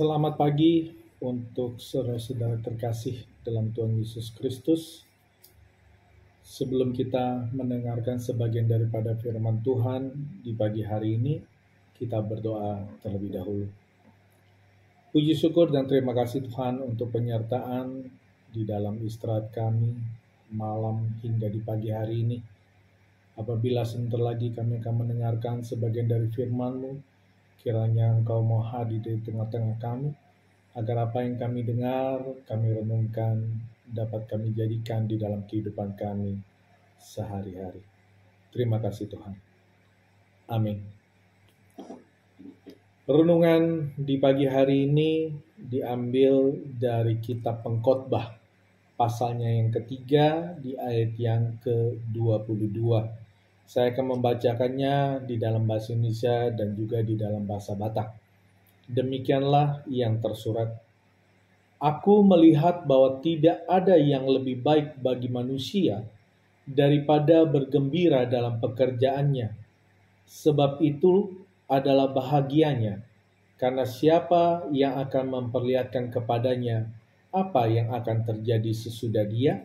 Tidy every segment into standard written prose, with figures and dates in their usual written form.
Selamat pagi untuk saudara-saudara terkasih dalam Tuhan Yesus Kristus. Sebelum kita mendengarkan sebagian daripada firman Tuhan di pagi hari ini, kita berdoa terlebih dahulu. Puji syukur dan terima kasih Tuhan untuk penyertaan di dalam istirahat kami malam hingga di pagi hari ini. Apabila sebentar lagi kami akan mendengarkan sebagian dari firman-Mu, kiranya Engkau mau hadir di tengah-tengah kami, agar apa yang kami dengar, kami renungkan, dapat kami jadikan di dalam kehidupan kami sehari-hari. Terima kasih Tuhan. Amin. Renungan di pagi hari ini diambil dari kitab Pengkhotbah, pasalnya yang ketiga di ayat yang ke-22. Saya akan membacakannya di dalam bahasa Indonesia dan juga di dalam bahasa Batak. Demikianlah yang tersurat. Aku melihat bahwa tidak ada yang lebih baik bagi manusia daripada bergembira dalam pekerjaannya. Sebab itu adalah bahagianya, karena siapa yang akan memperlihatkan kepadanya apa yang akan terjadi sesudah dia?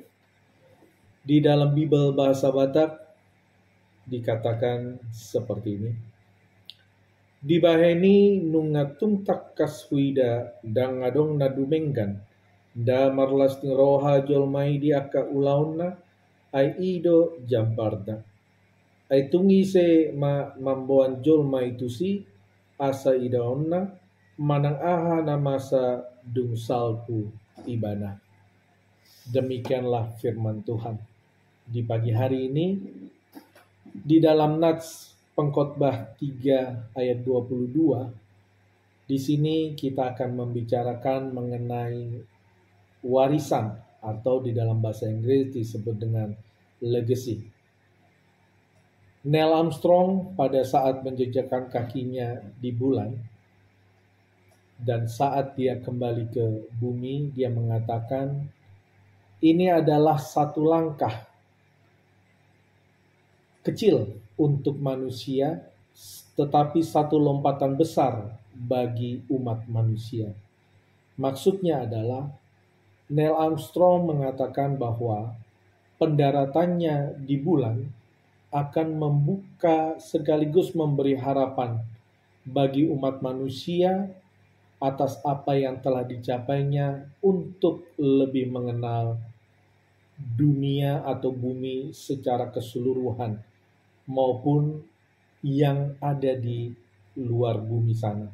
Di dalam Bible bahasa Batak dikatakan seperti ini. Di baheni nungatung takkas huida dan ngadong nadumenggan da marlas ni roha jolmai di akka ulauna ai ido jambarda ai tungi se mamboan jolmai tusi asa idaonna manang aha namasa dungsalku ibana. Demikianlah firman Tuhan di pagi hari ini di dalam Nats Pengkhotbah 3 ayat 22. Di sini kita akan membicarakan mengenai warisan, atau di dalam bahasa Inggris disebut dengan legacy. Neil Armstrong pada saat menjejakkan kakinya di bulan dan saat dia kembali ke bumi, dia mengatakan ini adalah satu langkah kecil untuk manusia, tetapi satu lompatan besar bagi umat manusia. Maksudnya adalah Neil Armstrong mengatakan bahwa pendaratannya di bulan akan membuka sekaligus memberi harapan bagi umat manusia atas apa yang telah dicapainya untuk lebih mengenal dunia atau bumi secara keseluruhan maupun yang ada di luar bumi sana.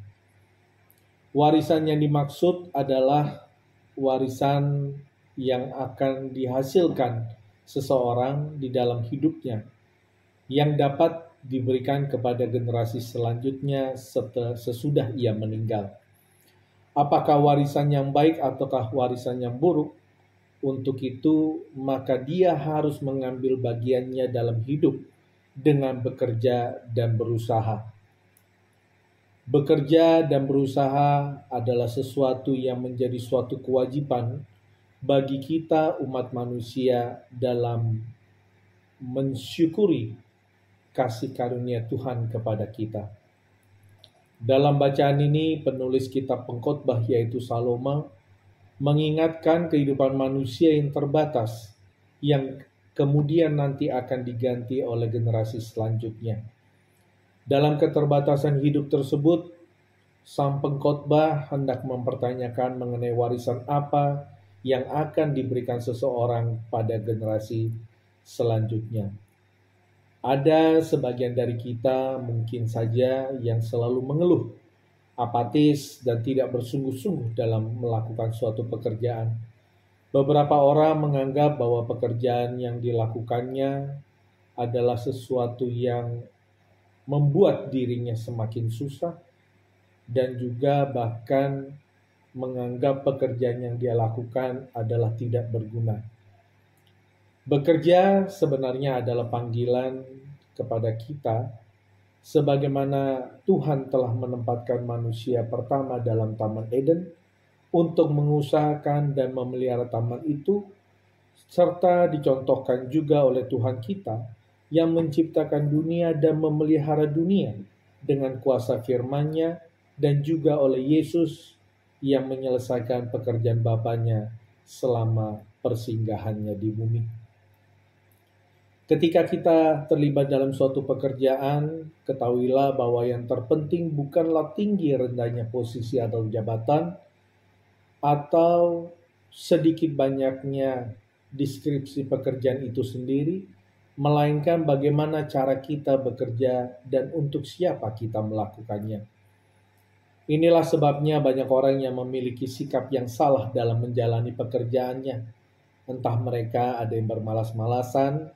Warisan yang dimaksud adalah warisan yang akan dihasilkan seseorang di dalam hidupnya yang dapat diberikan kepada generasi selanjutnya sesudah ia meninggal. Apakah warisan yang baik ataukah warisan yang buruk? Untuk itu, maka dia harus mengambil bagiannya dalam hidup dengan bekerja dan berusaha. Bekerja dan berusaha adalah sesuatu yang menjadi suatu kewajiban bagi kita umat manusia dalam mensyukuri kasih karunia Tuhan kepada kita. Dalam bacaan ini, penulis kitab Pengkhotbah yaitu Salomo mengingatkan kehidupan manusia yang terbatas yang kemudian nanti akan diganti oleh generasi selanjutnya. Dalam keterbatasan hidup tersebut, sang pengkhotbah hendak mempertanyakan mengenai warisan apa yang akan diberikan seseorang pada generasi selanjutnya. Ada sebagian dari kita mungkin saja yang selalu mengeluh, apatis dan tidak bersungguh-sungguh dalam melakukan suatu pekerjaan. Beberapa orang menganggap bahwa pekerjaan yang dilakukannya adalah sesuatu yang membuat dirinya semakin susah dan juga bahkan menganggap pekerjaan yang dia lakukan adalah tidak berguna. Bekerja sebenarnya adalah panggilan kepada kita, sebagaimana Tuhan telah menempatkan manusia pertama dalam Taman Eden untuk mengusahakan dan memelihara taman itu, serta dicontohkan juga oleh Tuhan kita yang menciptakan dunia dan memelihara dunia dengan kuasa firman-Nya, dan juga oleh Yesus yang menyelesaikan pekerjaan Bapanya selama persinggahannya di bumi. Ketika kita terlibat dalam suatu pekerjaan, ketahuilah bahwa yang terpenting bukanlah tinggi rendahnya posisi atau jabatan, atau sedikit banyaknya deskripsi pekerjaan itu sendiri, melainkan bagaimana cara kita bekerja dan untuk siapa kita melakukannya. Inilah sebabnya banyak orang yang memiliki sikap yang salah dalam menjalani pekerjaannya. Entah mereka ada yang bermalas-malasan,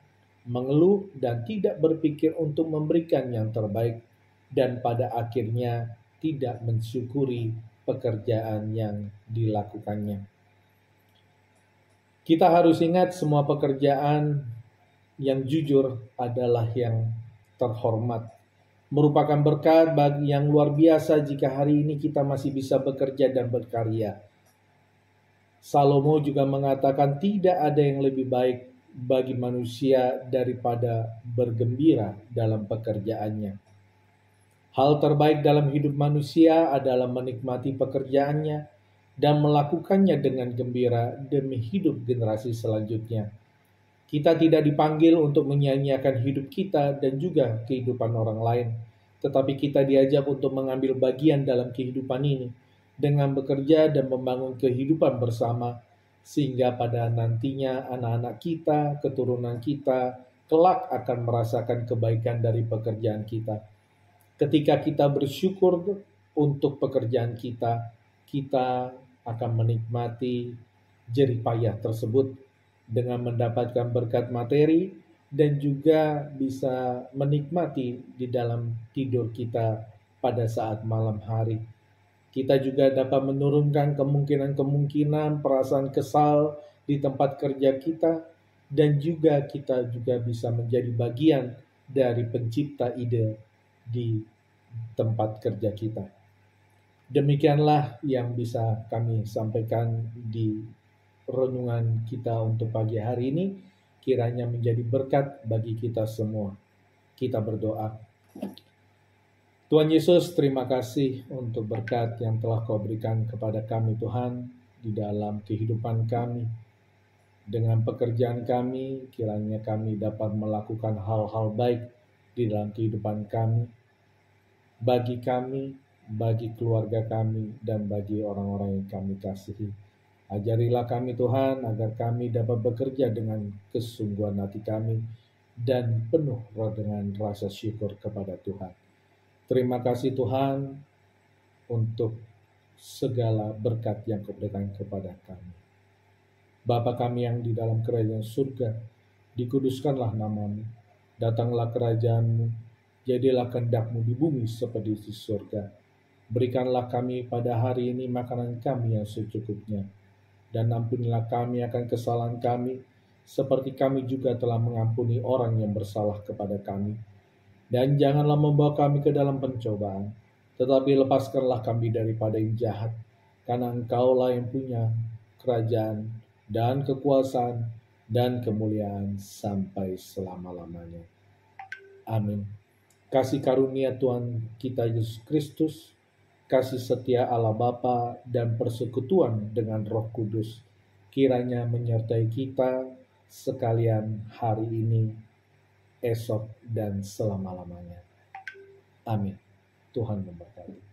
mengeluh, dan tidak berpikir untuk memberikan yang terbaik, dan pada akhirnya tidak mensyukuri pekerjaan yang dilakukannya. Kita harus ingat semua pekerjaan yang jujur adalah yang terhormat, merupakan berkat bagi yang luar biasa jika hari ini kita masih bisa bekerja dan berkarya. Salomo juga mengatakan tidak ada yang lebih baik bagi manusia daripada bergembira dalam pekerjaannya. Hal terbaik dalam hidup manusia adalah menikmati pekerjaannya dan melakukannya dengan gembira demi hidup generasi selanjutnya. Kita tidak dipanggil untuk menyanyiakan hidup kita dan juga kehidupan orang lain, tetapi kita diajak untuk mengambil bagian dalam kehidupan ini dengan bekerja dan membangun kehidupan bersama, sehingga pada nantinya anak-anak kita, keturunan kita, kelak akan merasakan kebaikan dari pekerjaan kita. Ketika kita bersyukur untuk pekerjaan kita, kita akan menikmati jerih payah tersebut dengan mendapatkan berkat materi dan juga bisa menikmati di dalam tidur kita pada saat malam hari. Kita juga dapat menurunkan kemungkinan-kemungkinan perasaan kesal di tempat kerja kita, dan juga kita juga bisa menjadi bagian dari pencipta ide di tempat kerja kita. Demikianlah yang bisa kami sampaikan di renungan kita untuk pagi hari ini. Kiranya menjadi berkat bagi kita semua. Kita berdoa. Tuhan Yesus, terima kasih untuk berkat yang telah Kau berikan kepada kami Tuhan di dalam kehidupan kami. Dengan pekerjaan kami, kiranya kami dapat melakukan hal-hal baik di dalam kehidupan kami, bagi kami, bagi keluarga kami, dan bagi orang-orang yang kami kasihi. Ajarilah kami Tuhan agar kami dapat bekerja dengan kesungguhan hati kami dan penuh dengan rasa syukur kepada Tuhan. Terima kasih Tuhan untuk segala berkat yang Kau berikan kepada kami. Bapa kami yang di dalam kerajaan surga, dikuduskanlah nama-Mu, datanglah kerajaan-Mu, jadilah kehendak-Mu di bumi seperti di surga. Berikanlah kami pada hari ini makanan kami yang secukupnya, dan ampunilah kami akan kesalahan kami, seperti kami juga telah mengampuni orang yang bersalah kepada kami. Dan janganlah membawa kami ke dalam pencobaan, tetapi lepaskanlah kami daripada yang jahat, karena Engkaulah yang punya kerajaan dan kekuasaan dan kemuliaan sampai selama-lamanya. Amin. Kasih karunia Tuhan kita Yesus Kristus, kasih setia Allah Bapa, dan persekutuan dengan Roh Kudus kiranya menyertai kita sekalian hari ini, esok, dan selama-lamanya. Amin. Tuhan memberkati.